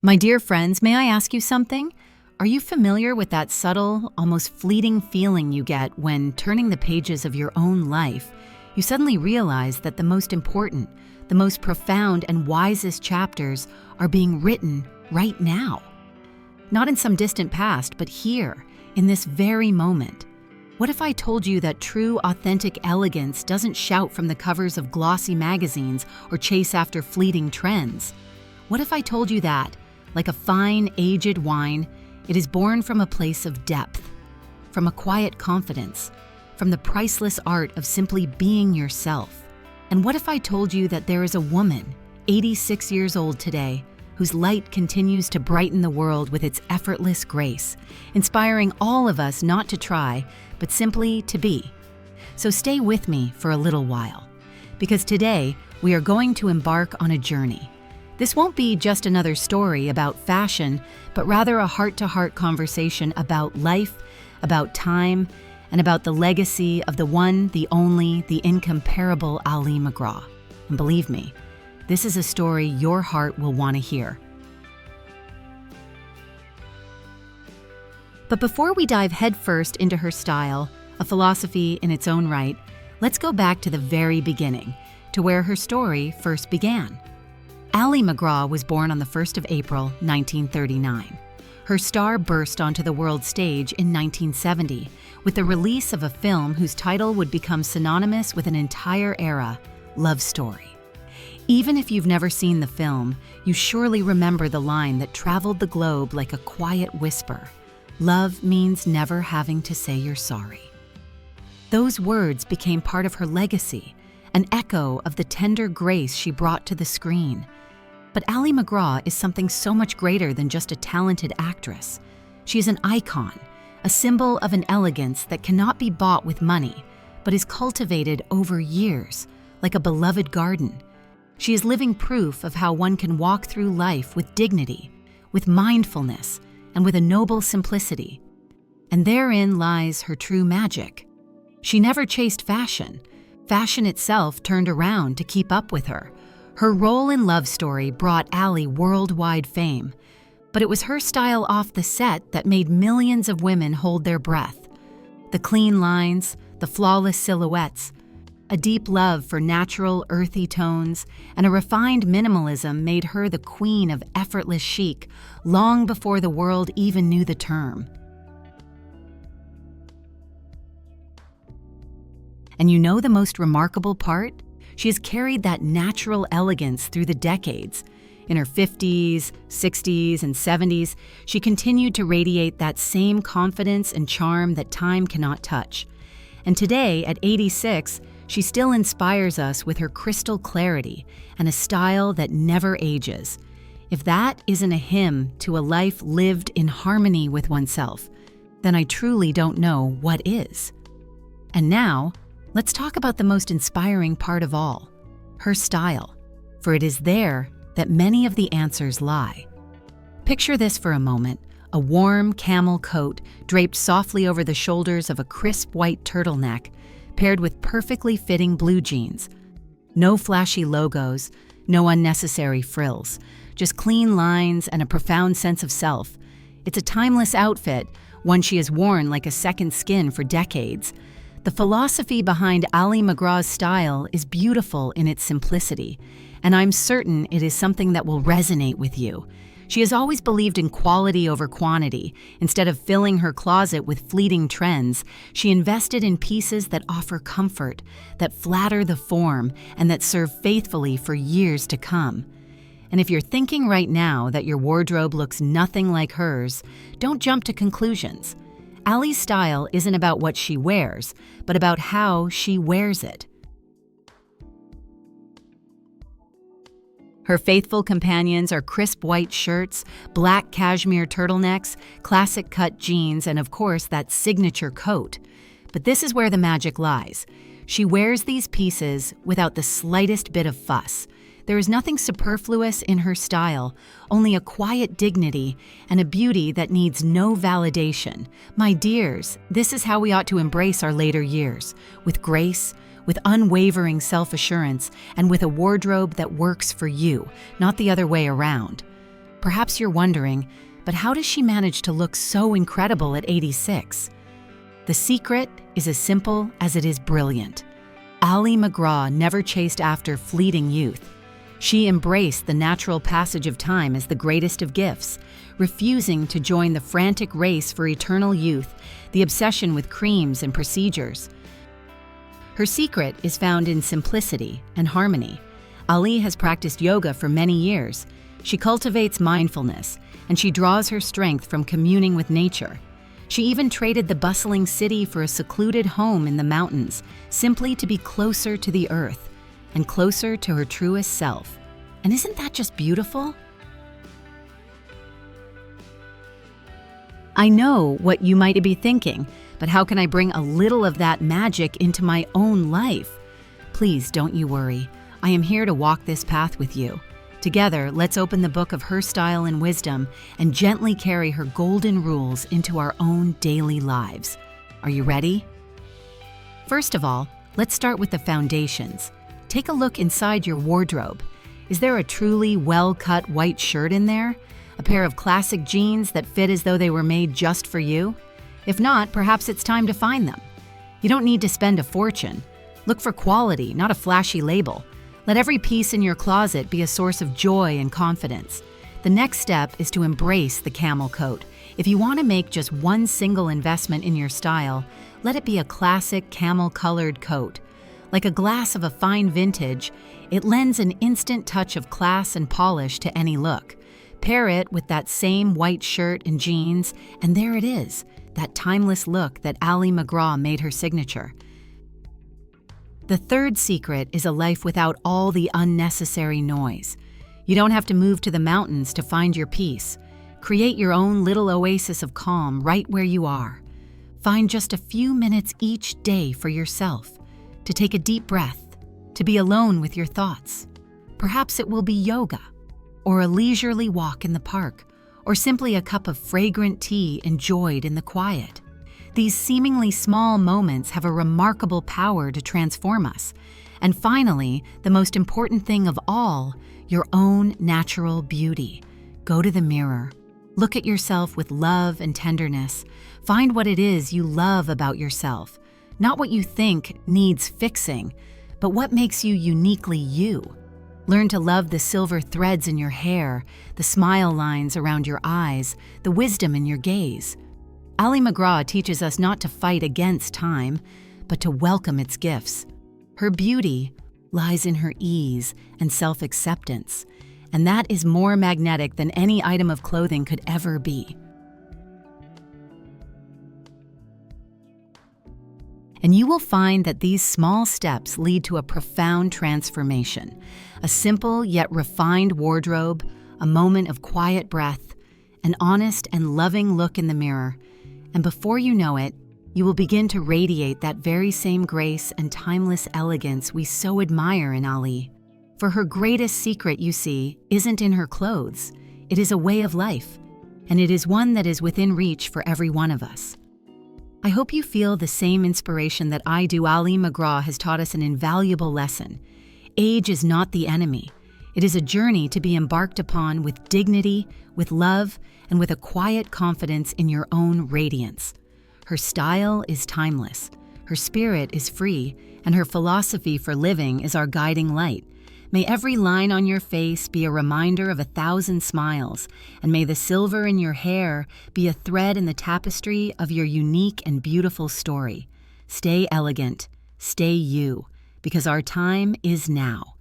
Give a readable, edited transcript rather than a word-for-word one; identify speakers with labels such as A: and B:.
A: My dear friends, may I ask you something? Are you familiar with that subtle, almost fleeting feeling you get when, turning the pages of your own life, you suddenly realize that the most important, the most profound and wisest chapters are being written right now? Not in some distant past, but here, in this very moment. What if I told you that true, authentic elegance doesn't shout from the covers of glossy magazines or chase after fleeting trends? What if I told you that, like a fine, aged wine, it is born from a place of depth, from a quiet confidence, from the priceless art of simply being yourself? And what if I told you that there is a woman, 86 years old today, whose light continues to brighten the world with its effortless grace, inspiring all of us not to try, but simply to be? So stay with me for a little while, because today we are going to embark on a journey. This won't be just another story about fashion, but rather a heart-to-heart conversation about life, about time, and about the legacy of the one, the only, the incomparable Ali MacGraw. And believe me, this is a story your heart will want to hear. But before we dive headfirst into her style, a philosophy in its own right, let's go back to the very beginning, to where her story first began. Ali MacGraw was born on the 1st of April, 1939. Her star burst onto the world stage in 1970 with the release of a film whose title would become synonymous with an entire era, Love Story. Even if you've never seen the film, you surely remember the line that traveled the globe like a quiet whisper: "Love means never having to say you're sorry." Those words became part of her legacy, an echo of the tender grace she brought to the screen. But Ali MacGraw is something so much greater than just a talented actress. She is an icon, a symbol of an elegance that cannot be bought with money, but is cultivated over years, like a beloved garden. She is living proof of how one can walk through life with dignity, with mindfulness, and with a noble simplicity. And therein lies her true magic. She never chased fashion. Fashion itself turned around to keep up with her. Her role in Love Story brought Ali worldwide fame, but it was her style off the set that made millions of women hold their breath. The clean lines, the flawless silhouettes, a deep love for natural, earthy tones, and a refined minimalism made her the queen of effortless chic long before the world even knew the term. And you know the most remarkable part? She has carried that natural elegance through the decades. In her 50s, 60s, and 70s, she continued to radiate that same confidence and charm that time cannot touch. And today, at 86, she still inspires us with her crystal clarity and a style that never ages. If that isn't a hymn to a life lived in harmony with oneself, then I truly don't know what is. And now, let's talk about the most inspiring part of all, her style, for it is there that many of the answers lie. Picture this for a moment: a warm camel coat draped softly over the shoulders of a crisp white turtleneck, paired with perfectly fitting blue jeans. No flashy logos, no unnecessary frills, just clean lines and a profound sense of self. It's a timeless outfit, one she has worn like a second skin for decades. The philosophy behind Ali MacGraw's style is beautiful in its simplicity, and I'm certain it is something that will resonate with you. She has always believed in quality over quantity. Instead of filling her closet with fleeting trends, she invested in pieces that offer comfort, that flatter the form, and that serve faithfully for years to come. And if you're thinking right now that your wardrobe looks nothing like hers, don't jump to conclusions. Ali's style isn't about what she wears, but about how she wears it. Her faithful companions are crisp white shirts, black cashmere turtlenecks, classic cut jeans, and of course that signature coat. But this is where the magic lies. She wears these pieces without the slightest bit of fuss. There is nothing superfluous in her style, only a quiet dignity and a beauty that needs no validation. My dears, this is how we ought to embrace our later years, with grace, with unwavering self-assurance, and with a wardrobe that works for you, not the other way around. Perhaps you're wondering, but how does she manage to look so incredible at 86? The secret is as simple as it is brilliant. Ali MacGraw never chased after fleeting youth. She embraced the natural passage of time as the greatest of gifts, refusing to join the frantic race for eternal youth, the obsession with creams and procedures. Her secret is found in simplicity and harmony. Ali has practiced yoga for many years. She cultivates mindfulness, and she draws her strength from communing with nature. She even traded the bustling city for a secluded home in the mountains, simply to be closer to the earth and closer to her truest self. And isn't that just beautiful? I know what you might be thinking, but how can I bring a little of that magic into my own life? Please don't you worry. I am here to walk this path with you. Together, let's open the book of her style and wisdom and gently carry her golden rules into our own daily lives. Are you ready? First of all, let's start with the foundations. Take a look inside your wardrobe. Is there a truly well-cut white shirt in there? A pair of classic jeans that fit as though they were made just for you? If not, perhaps it's time to find them. You don't need to spend a fortune. Look for quality, not a flashy label. Let every piece in your closet be a source of joy and confidence. The next step is to embrace the camel coat. If you want to make just one single investment in your style, let it be a classic camel-colored coat. Like a glass of a fine vintage, it lends an instant touch of class and polish to any look. Pair it with that same white shirt and jeans, and there it is, that timeless look that Ali MacGraw made her signature. The third secret is a life without all the unnecessary noise. You don't have to move to the mountains to find your peace. Create your own little oasis of calm right where you are. Find just a few minutes each day for yourself, to take a deep breath, to be alone with your thoughts. Perhaps it will be yoga, or a leisurely walk in the park, or simply a cup of fragrant tea enjoyed in the quiet. These seemingly small moments have a remarkable power to transform us. And finally, the most important thing of all, your own natural beauty. Go to the mirror. Look at yourself with love and tenderness. Find what it is you love about yourself. Not what you think needs fixing, but what makes you uniquely you. Learn to love the silver threads in your hair, the smile lines around your eyes, the wisdom in your gaze. Ali MacGraw teaches us not to fight against time, but to welcome its gifts. Her beauty lies in her ease and self-acceptance, and that is more magnetic than any item of clothing could ever be. And you will find that these small steps lead to a profound transformation. A simple yet refined wardrobe, a moment of quiet breath, an honest and loving look in the mirror, and before you know it, you will begin to radiate that very same grace and timeless elegance we so admire in Ali. For her greatest secret, you see, isn't in her clothes. It is a way of life, and it is one that is within reach for every one of us. I hope you feel the same inspiration that I do. Ali MacGraw has taught us an invaluable lesson. Age is not the enemy. It is a journey to be embarked upon with dignity, with love, and with a quiet confidence in your own radiance. Her style is timeless, her spirit is free, and her philosophy for living is our guiding light. May every line on your face be a reminder of 1,000 smiles, and may the silver in your hair be a thread in the tapestry of your unique and beautiful story. Stay elegant, stay you, because our time is now.